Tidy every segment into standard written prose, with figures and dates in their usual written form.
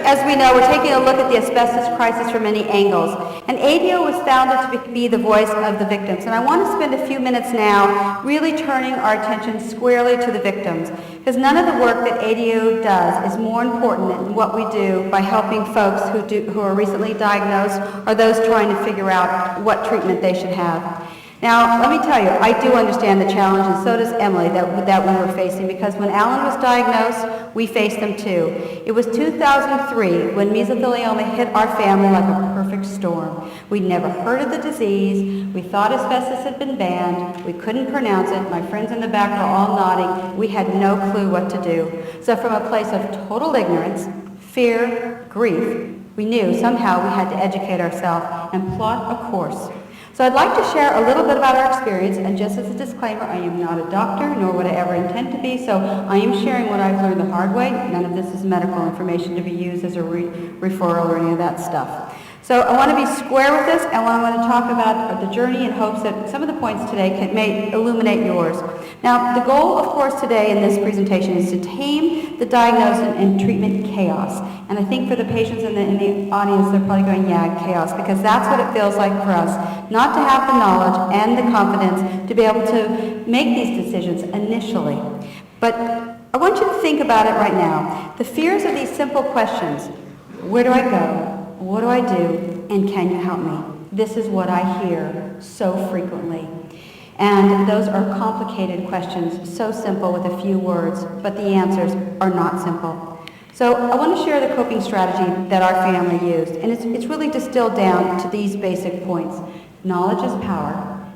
As we know, we're taking a look at the asbestos crisis from many angles. And ADAO was founded to be the voice of the victims. And I want to spend a few minutes now really turning our attention squarely to the victims. Because none of the work that ADAO does is more important than what we do by helping folks who are recently diagnosed or those trying to figure out what treatment they should have. Now, let me tell you, I do understand the challenge, and so does Emily, that we were facing, because when Alan was diagnosed, we faced them too. It was 2003 when mesothelioma hit our family like a perfect storm. We'd never heard of the disease. We thought asbestos had been banned. We couldn't pronounce it. My friends in the back were all nodding. We had no clue what to do. So from a place of total ignorance, fear, grief, we knew somehow we had to educate ourselves and plot a course. So I'd like to share a little bit about our experience, and just as a disclaimer, I am not a doctor, nor would I ever intend to be, so I am sharing what I've learned the hard way. None of this is medical information to be used as a referral or any of that stuff. So I want to be square with this, and I want to talk about the journey in hopes that some of the points today may illuminate yours. Now, the goal, of course, today in this presentation is to tame the diagnosis and treatment chaos. And I think for the patients in the audience, they're probably going, yeah, chaos, because that's what it feels like for us, not to have the knowledge and the confidence to be able to make these decisions initially. But I want you to think about it right now. The fears of these simple questions: where do I go? What do I do? And can you help me? This is what I hear so frequently. And those are complicated questions, so simple with a few words, but the answers are not simple. So I want to share the coping strategy that our family used, and it's really distilled down to these basic points. Knowledge is power.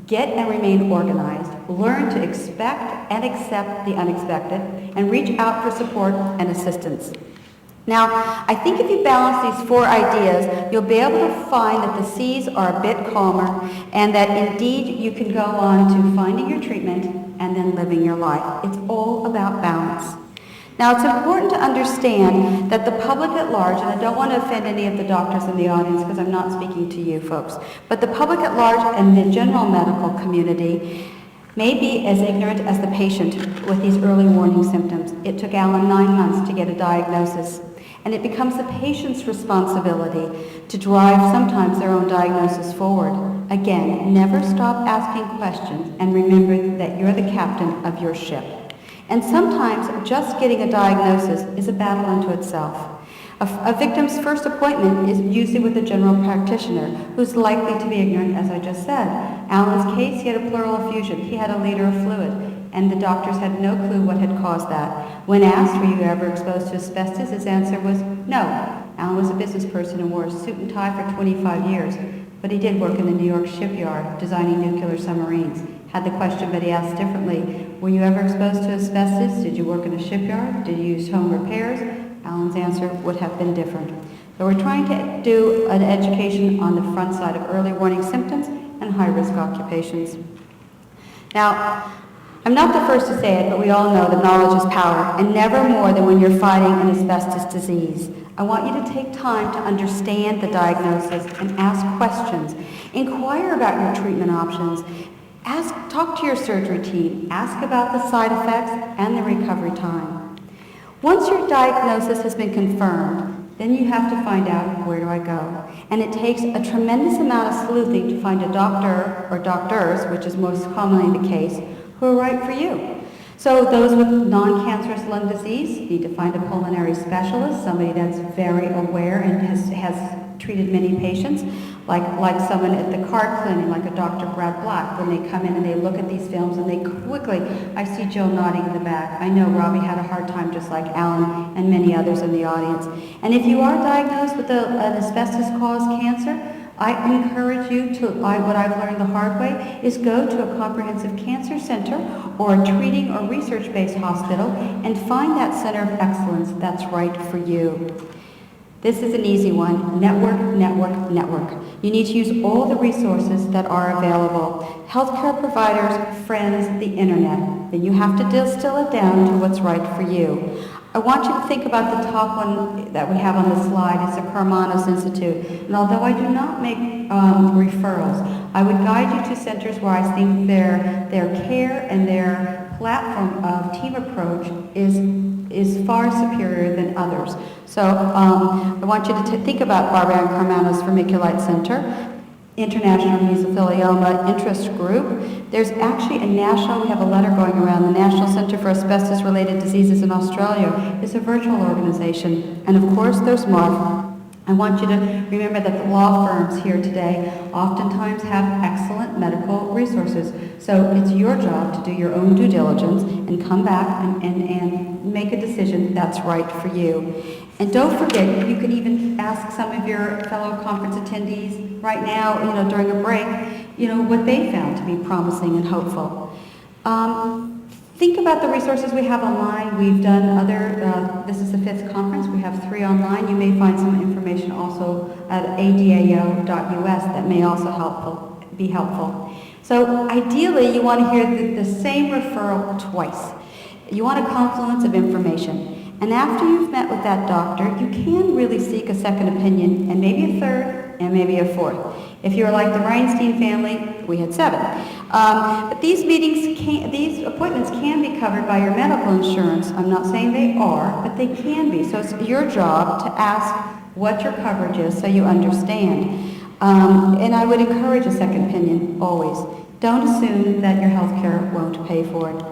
Get and remain organized. Learn to expect and accept the unexpected, and reach out for support and assistance. Now, I think if you balance these four ideas, you'll be able to find that the seas are a bit calmer, and that indeed you can go on to finding your treatment and then living your life. It's all about balance. Now, it's important to understand that the public at large, and I don't want to offend any of the doctors in the audience because I'm not speaking to you folks, but the public at large and the general medical community may be as ignorant as the patient with these early warning symptoms. It took Alan 9 months to get a diagnosis. And it becomes the patient's responsibility to drive sometimes their own diagnosis forward. Again, never stop asking questions, and remember that you're the captain of your ship. And sometimes just getting a diagnosis is a battle unto itself. A victim's first appointment is usually with a general practitioner who's likely to be ignorant, as I just said. Alan's case, he had a pleural effusion. He had a liter of fluid, and the doctors had no clue what had caused that. When asked, were you ever exposed to asbestos, his answer was no. Alan was a business person and wore a suit and tie for 25 years, but he did work in the New York shipyard designing nuclear submarines. Had the question, but he asked differently, were you ever exposed to asbestos? Did you work in a shipyard? Did you use home repairs? Alan's answer would have been different. So we're trying to do an education on the front side of early warning symptoms and high-risk occupations. Now, I'm not the first to say it, but we all know that knowledge is power, and never more than when you're fighting an asbestos disease. I want you to take time to understand the diagnosis and ask questions. Inquire about your treatment options. Talk to your surgery team. Ask about the side effects and the recovery time. Once your diagnosis has been confirmed, then you have to find out, where do I go? And it takes a tremendous amount of sleuthing to find a doctor or doctors, which is most commonly the case, who are right for you. So those with non-cancerous lung disease need to find a pulmonary specialist, somebody that's very aware and has treated many patients, like someone at the card clinic, like a Dr. Brad Black. When they come in and they look at these films and they quickly, I see Joe nodding in the back. I know Robbie had a hard time just like Alan and many others in the audience. And if you are diagnosed with an asbestos-caused cancer, I encourage you to, what I've learned the hard way, is go to a comprehensive cancer center or a treating or research-based hospital and find that center of excellence that's right for you. This is an easy one. Network, network, network. You need to use all the resources that are available. Healthcare providers, friends, the internet. then you have to distill it down to what's right for you. I want you to think about the top one that we have on the slide. It's the Karmanos Institute. And although I do not make referrals, I would guide you to centers where I think their care and their platform of team approach is far superior than others. So I want you to think about Barbara Ann Karmanos Vermiculite Center, International Mesothelioma Interest Group. There's actually a national, we have a letter going around, the National Center for Asbestos-Related Diseases in Australia is a virtual organization. And of course there's MARF. I want you to remember that the law firms here today oftentimes have excellent medical resources. So it's your job to do your own due diligence and come back and make a decision that's right for you. And don't forget, you can even ask some of your fellow conference attendees right now, during a break, what they found to be promising and hopeful. Think about the resources we have online. We've done this is the 5th conference. We have 3 online. You may find some information also at ADAO.us that may also be helpful. So ideally, you want to hear the same referral twice. You want a confluence of information. And after you've met with that doctor, you can really seek a second opinion, and maybe a third, and maybe a fourth. If you're like the Reinstein family, we had 7. But these appointments can be covered by your medical insurance. I'm not saying they are, but they can be. So it's your job to ask what your coverage is so you understand. And I would encourage a second opinion, always. Don't assume that your health care won't pay for it.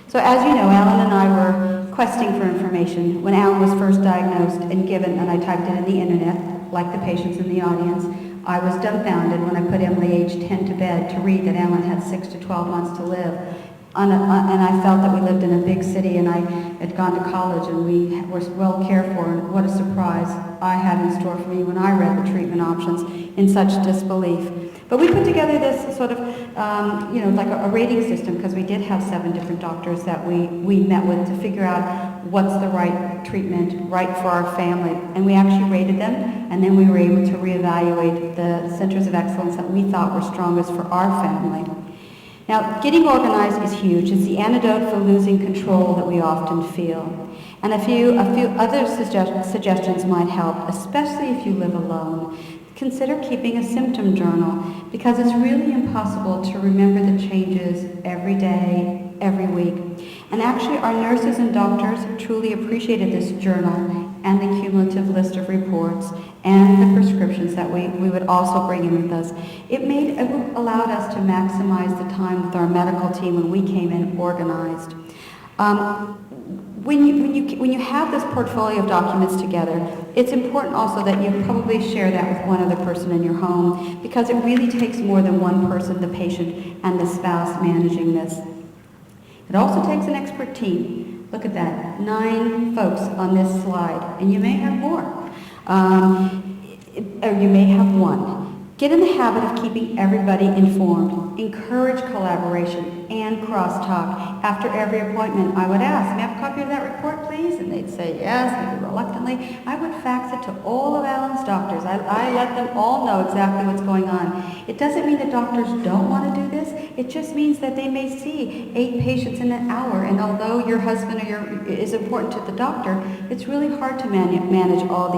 So as you know, Alan and I were questing for information when Alan was first diagnosed and given, and I typed it in the internet, like the patients in the audience. I was dumbfounded when I put Emily age 10 to bed to read that Alan had 6 to 12 months to live. And I felt that we lived in a big city, and I had gone to college, and we were well cared for, and what a surprise I had in store for me when I read the treatment options in such disbelief. But we put together this sort of, like a rating system, because we did have 7 different doctors that we met with to figure out what's the right treatment, right for our family. And we actually rated them, and then we were able to reevaluate the centers of excellence that we thought were strongest for our family. Now, getting organized is huge. It's the antidote for losing control that we often feel. And a few other suggestions might help, especially if you live alone. Consider keeping a symptom journal, because it's really impossible to remember the changes every day, every week. And actually, our nurses and doctors truly appreciated this journal and the cumulative list of reports and the prescriptions that we would also bring in with us. It allowed us to maximize the time with our medical team when we came in organized. When you have this portfolio of documents together, it's important also that you probably share that with one other person in your home, because it really takes more than one person, the patient and the spouse, managing this. It also takes an expert team. Look at that, 9 folks on this slide, and you may have more, or you may have 1. Get in the habit of keeping everybody informed. Encourage collaboration and crosstalk. After every appointment, I would ask, may I have a copy of that report, please? And they'd say yes, maybe reluctantly. I would fax it to all of Alan's doctors. I let them all know exactly what's going on. It doesn't mean that doctors don't want to do this. It just means that they may see 8 patients in an hour, and although your husband is important to the doctor, it's really hard to manage all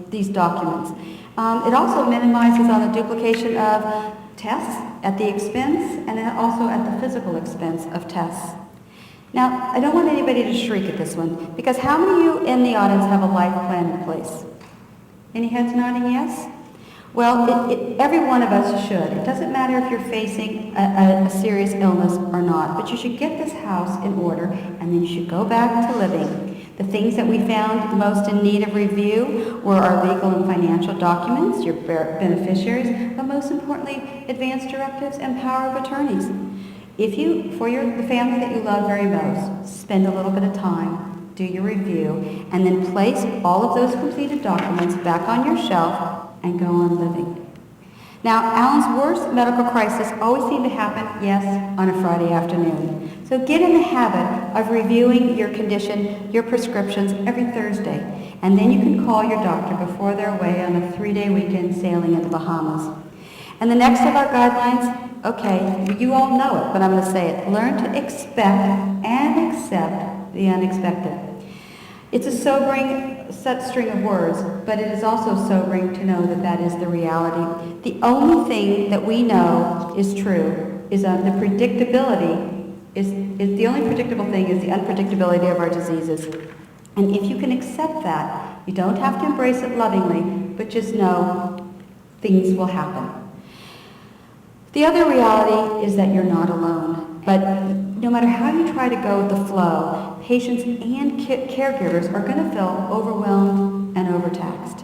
these documents. It also minimizes on the duplication of tests at the expense, and then also at the physical expense of tests. Now, I don't want anybody to shriek at this one, because how many of you in the audience have a life plan in place? Any heads nodding yes? Well, every one of us should. It doesn't matter if you're facing a serious illness or not, but you should get this house in order, and then you should go back to living. The things that we found most in need of review were our legal and financial documents, your beneficiaries, but most importantly, advance directives and power of attorneys. If you, for the family that you love very most, spend a little bit of time, do your review, and then place all of those completed documents back on your shelf and go on living. Now, Alan's worst medical crisis always seemed to happen, yes, on a Friday afternoon. So get in the habit of reviewing your condition, your prescriptions, every Thursday. And then you can call your doctor before they're away on a 3-day weekend sailing in the Bahamas. And the next of our guidelines Okay, you all know it, but I'm going to say it. Learn to expect and accept the unexpected. It's a sobering set string of words, but it is also sobering to know that that is the reality. The only thing that we know is true is the predictability is the only predictable thing is the unpredictability of our diseases. And if you can accept that, you don't have to embrace it lovingly, but just know things will happen. The other reality is that you're not alone. But no matter how you try to go with the flow, patients and caregivers are going to feel overwhelmed and overtaxed.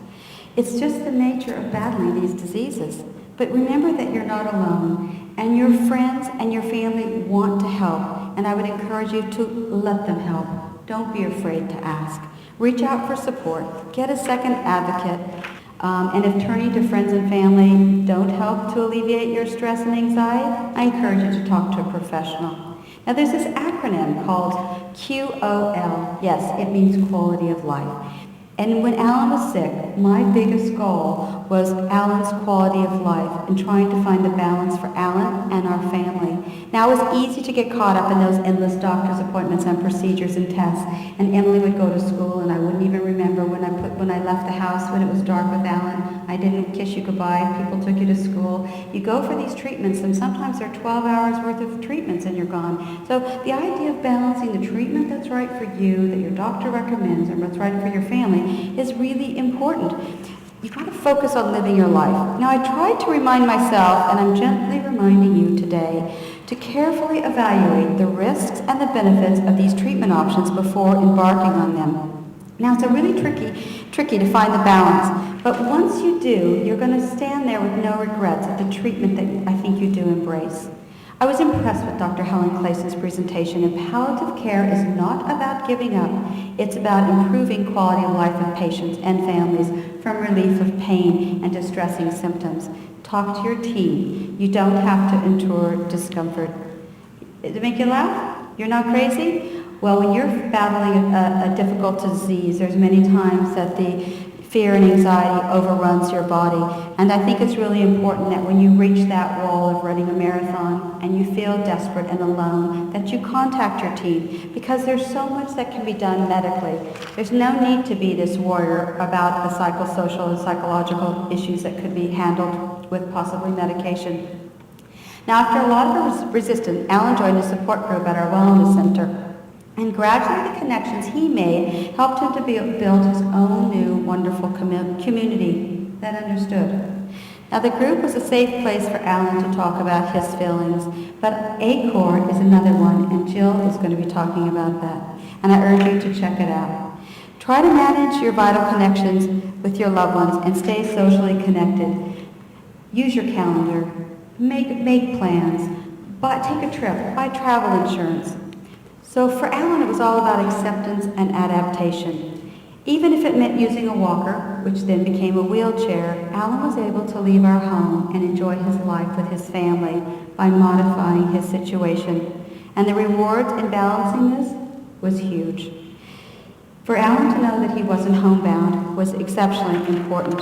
It's just the nature of battling these diseases. But remember that you're not alone, and your friends and your family want to help, and I would encourage you to let them help. Don't be afraid to ask. Reach out for support. Get a second advocate. And if turning to friends and family don't help to alleviate your stress and anxiety, I encourage you to talk to a professional. Now there's this acronym called QOL. Yes, it means quality of life. And when Alan was sick, my biggest goal was Alan's quality of life and trying to find the balance for Alan and our family. Now it was easy to get caught up in those endless doctor's appointments and procedures and tests. And Emily would go to school and I wouldn't even remember when I left the house when it was dark with Alan. I didn't kiss you goodbye. People took you to school. You go for these treatments and sometimes they're 12 hours worth of treatments and you're gone. So the idea of balancing the treatment that's right for you, that your doctor recommends, and what's right for your family is really important. You've got to focus on living your life. Now I tried to remind myself, and I'm gently reminding you today, to carefully evaluate the risks and the benefits of these treatment options before embarking on them. Now it's a really tricky to find the balance, but once you do, you're going to stand there with no regrets at the treatment that I think you do embrace. I was impressed with Dr. Helen Clayson's presentation, and palliative care is not about giving up. It's about improving quality of life of patients and families from relief of pain and distressing symptoms. Talk to your team. You don't have to endure discomfort. Did it make you laugh? You're not crazy? Well, when you're battling a difficult disease, there's many times that the fear and anxiety overruns your body. And I think it's really important that when you reach that wall of running a marathon and you feel desperate and alone, that you contact your team, because there's so much that can be done medically. There's no need to be this warrior about the psychosocial and psychological issues that could be handled with possibly medication. Now, after a lot of resistance, Alan joined a support group at our wellness center. And gradually the connections he made helped him to build his own new wonderful community that understood. Now the group was a safe place for Alan to talk about his feelings, but ACOR is another one, and Jill is going to be talking about that. And I urge you to check it out. Try to manage your vital connections with your loved ones and stay socially connected. Use your calendar, make plans, take a trip, buy travel insurance. So for Alan, it was all about acceptance and adaptation. Even if it meant using a walker, which then became a wheelchair, Alan was able to leave our home and enjoy his life with his family by modifying his situation. And the rewards in balancing this was huge. For Alan to know that he wasn't homebound was exceptionally important.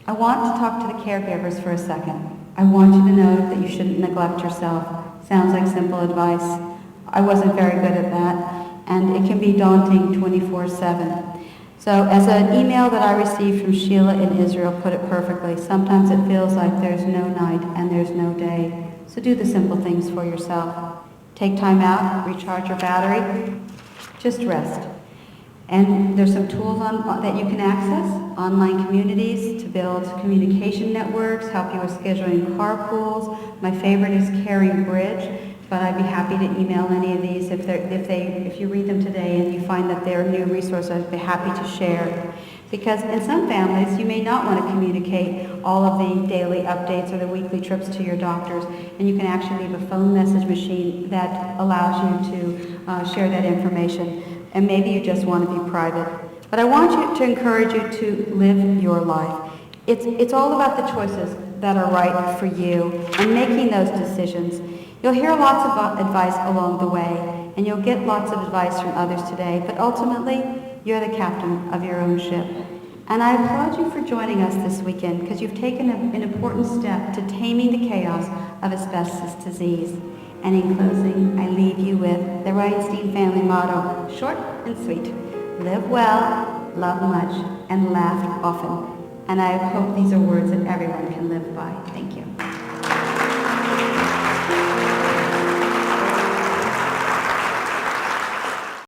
I want to talk to the caregivers for a second. I want you to know that you shouldn't neglect yourself. Sounds like simple advice. I wasn't very good at that, and it can be daunting 24/7. So as an email that I received from Sheila in Israel put it perfectly, sometimes it feels like there's no night and there's no day. So do the simple things for yourself. Take time out, recharge your battery, just rest. And there's some tools that you can access, online communities to build communication networks, help you with scheduling carpools. My favorite is Caring Bridge. But I'd be happy to email any of these if you read them today and you find that they're a new resource. I'd be happy to share. Because in some families, you may not want to communicate all of the daily updates or the weekly trips to your doctors, and you can actually leave a phone message machine that allows you to share that information. And maybe you just want to be private. But I want you to encourage you to live your life. It's all about the choices that are right for you and making those decisions. You'll hear lots of advice along the way, and you'll get lots of advice from others today, but ultimately, you're the captain of your own ship. And I applaud you for joining us this weekend because you've taken an important step to taming the chaos of asbestos disease. And in closing, I leave you with the Reinstein family motto, short and sweet. Live well, love much, and laugh often. And I hope these are words that everyone can live by.